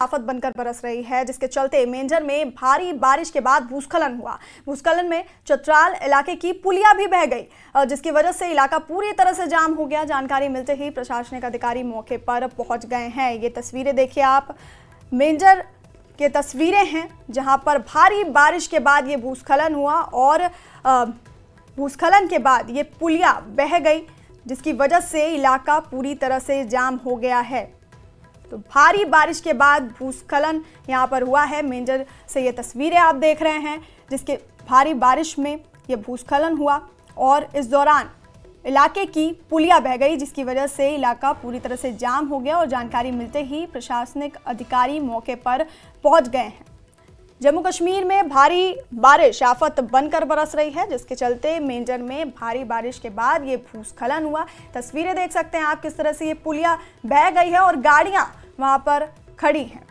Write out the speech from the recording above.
आफत बनकर बरस रही है, जिसके चलते मेंजर में भारी बारिश के बाद भूस्खलन हुआ। भूस्खलन में चतराल इलाके की पुलिया भी बह गई, जिसकी वजह से इलाका पूरी तरह से जाम हो गया। जानकारी मिलते ही प्रशासनिक अधिकारी मौके पर पहुंच गए हैं। ये तस्वीरें देखिए आप, मेंजर के तस्वीरें हैं जहां पर भारी बारिश के बाद ये भूस्खलन हुआ और भूस्खलन के बाद ये पुलिया बह गई, जिसकी वजह से इलाका पूरी तरह से जाम हो गया है। तो भारी बारिश के बाद भूस्खलन यहाँ पर हुआ है। मेंजर से ये तस्वीरें आप देख रहे हैं, जिसके भारी बारिश में ये भूस्खलन हुआ और इस दौरान इलाके की पुलिया बह गई, जिसकी वजह से इलाका पूरी तरह से जाम हो गया और जानकारी मिलते ही प्रशासनिक अधिकारी मौके पर पहुंच गए हैं। जम्मू कश्मीर में भारी बारिश आफत बनकर बरस रही है, जिसके चलते मेंजर में भारी बारिश के बाद ये भूस्खलन हुआ। तस्वीरें देख सकते हैं आप किस तरह से ये पुलिया बह गई है और गाड़ियां वहां पर खड़ी हैं।